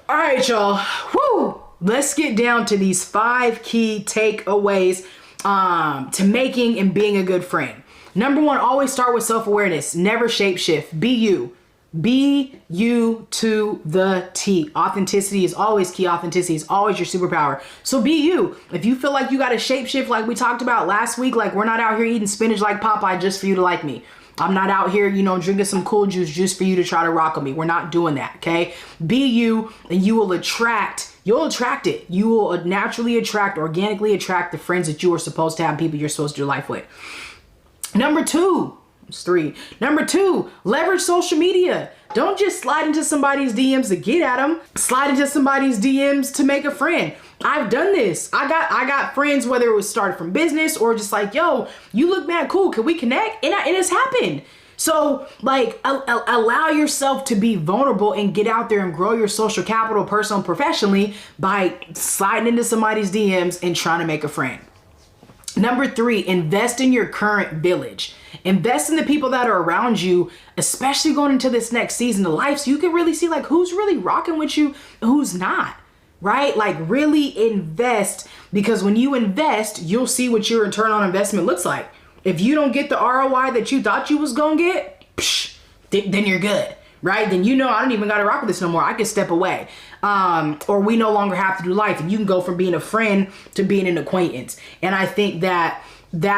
All right, y'all. Woo! Let's get down to these 5 key takeaways to making and being a good friend. Number 1, always start with self-awareness. Never shapeshift. Be you. Be you to the T. Authenticity is always key. Authenticity is always your superpower. So be you. If you feel like you got to shapeshift like we talked about last week, like we're not out here eating spinach like Popeye just for you to like me. I'm not out here, drinking some cool juice just for you to try to rock with me. We're not doing that, okay? Be you, and you'll attract it. You will naturally organically attract the friends that you are supposed to have, people you're supposed to do life with. Number 2, it's 3. Number 2, leverage social media. Don't just slide into somebody's DMs to get at them. Slide into somebody's DMs to make a friend. I've done this. I got friends, whether it was started from business or just like, yo, you look mad cool. Can we connect? And it's happened. So like allow yourself to be vulnerable and get out there and grow your social capital, personal and professionally, by sliding into somebody's DMs and trying to make a friend. Number 3, invest in your current village. Invest in the people that are around you, especially going into this next season of life, so you can really see like who's really rocking with you and who's not, right? Like really invest, because when you invest, you'll see what your return on investment looks like. If you don't get the ROI that you thought you was gonna get, then you're good, right? Then I don't even gotta rock with this no more. I can step away. Or we no longer have to do life, and you can go from being a friend to being an acquaintance. And I think that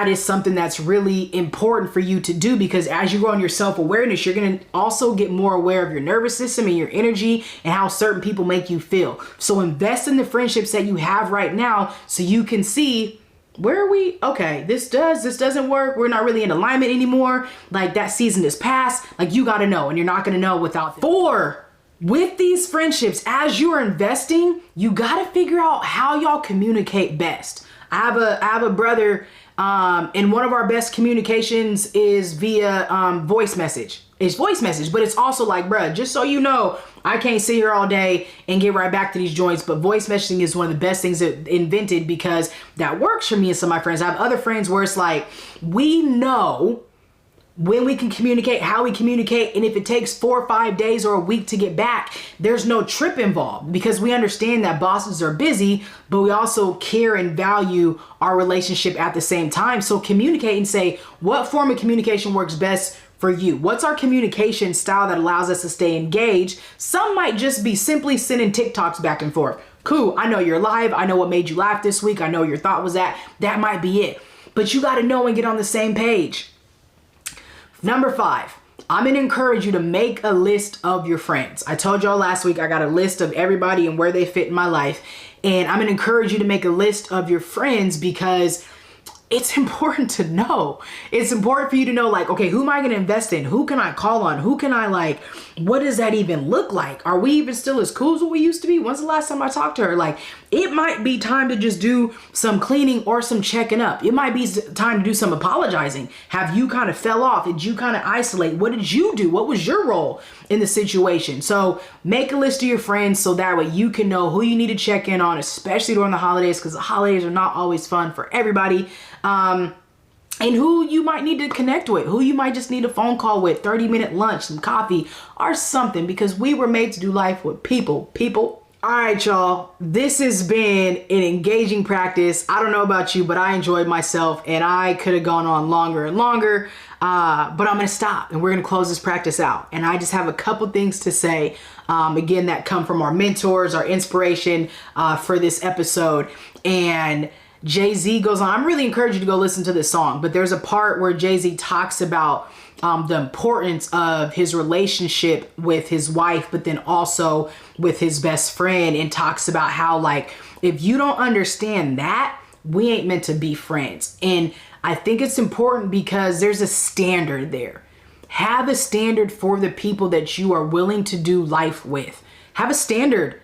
is something that's really important for you to do, because as you grow in your self-awareness, you're going to also get more aware of your nervous system and your energy and how certain people make you feel. So invest in the friendships that you have right now so you can see, where are we? Okay, this doesn't work. We're not really in alignment anymore. Like that season is past. Like you got to know, and you're not going to know without them. 4, with these friendships, as you're investing, you got to figure out how y'all communicate best. I have a brother, and one of our best communications is via voice message. It's voice message, but it's also like, bruh, just so you know, I can't sit here all day and get right back to these joints, but voice messaging is one of the best things that invented, because that works for me and some of my friends. I have other friends where it's like, we know when we can communicate, how we communicate, and if it takes 4 or 5 days or a week to get back, there's no trip involved, because we understand that bosses are busy, but we also care and value our relationship at the same time. So communicate and say, what form of communication works best for you? What's our communication style that allows us to stay engaged? Some might just be simply sending TikToks back and forth. Cool, I know you're live. I know what made you laugh this week. I know your thought was that. That might be it. But you got to know and get on the same page. Number 5, I'm going to encourage you to make a list of your friends. I told y'all last week I got a list of everybody and where they fit in my life. And I'm going to encourage you to make a list of your friends, because it's important to know. It's important for you to know, like, okay, who am I going to invest in? Who can I call on? Who can I like? What does that even look like? Are we even still as cool as what we used to be? When's the last time I talked to her? Like, it might be time to just do some cleaning or some checking up. It might be time to do some apologizing. Have you kind of fell off? Did you kind of isolate? What did you do? What was your role in the situation? So make a list of your friends so that way you can know who you need to check in on, especially during the holidays, because the holidays are not always fun for everybody. And who you might need to connect with, who you might just need a phone call with, 30-minute lunch, some coffee or something, because we were made to do life with people. All right, y'all, this has been an engaging practice. I don't know about you, but I enjoyed myself, and I could have gone on longer and longer, but I'm going to stop and we're going to close this practice out. And I just have a couple things to say, again, that come from our mentors, our inspiration for this episode. And Jay-Z goes on. I'm really encouraging you to go listen to this song, but there's a part where Jay-Z talks about the importance of his relationship with his wife, but then also with his best friend, and talks about how, like, if you don't understand that, we ain't meant to be friends. And I think it's important because there's a standard there. Have a standard for the people that you are willing to do life with. Have a standard.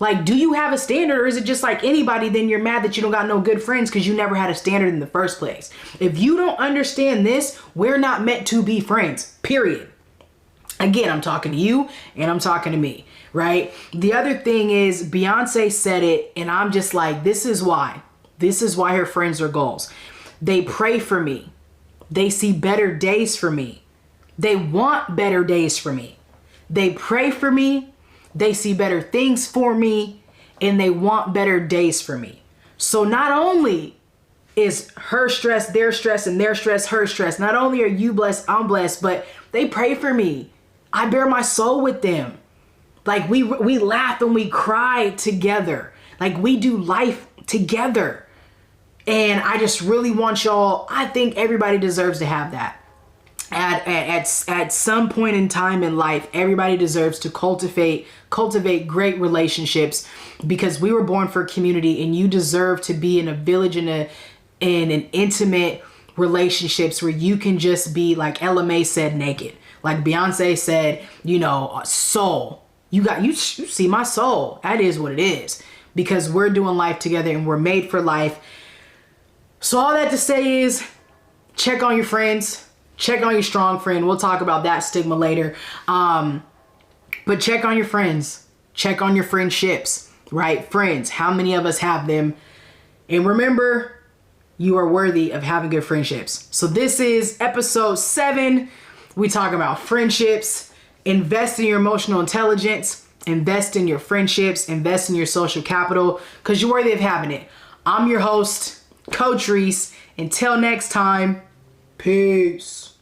Like, do you have a standard, or is it just like anybody, then you're mad that you don't got no good friends because you never had a standard in the first place? If you don't understand this, we're not meant to be friends, period. Again, I'm talking to you and I'm talking to me, right? The other thing is, Beyonce said it, and I'm just like, this is why her friends are goals. They pray for me. They see better days for me. They want better days for me. They pray for me. they see better things for me, and they want better days for me. So not only is her stress, their stress, and their stress, her stress. Not only are you blessed, I'm blessed, but they pray for me. I bear my soul with them. Like we laugh and we cry together. Like we do life together. And I just really want y'all, I think everybody deserves to have that. At some point in time in life, everybody deserves to cultivate great relationships, because we were born for community, and you deserve to be in a village, in an intimate relationships where you can just be, like Ella May said, naked. Like Beyonce said, soul. You see my soul. That is what it is, because we're doing life together and we're made for life. So all that to say is, check on your friends, check on your strong friend. We'll talk about that stigma later. But check on your friends, check on your friendships, right? Friends, how many of us have them? And remember, you are worthy of having good friendships. So this is episode 7. We talk about friendships. Invest in your emotional intelligence. Invest in your friendships. Invest in your social capital, because you're worthy of having it. I'm your host, Coach Rees. Until next time, peace.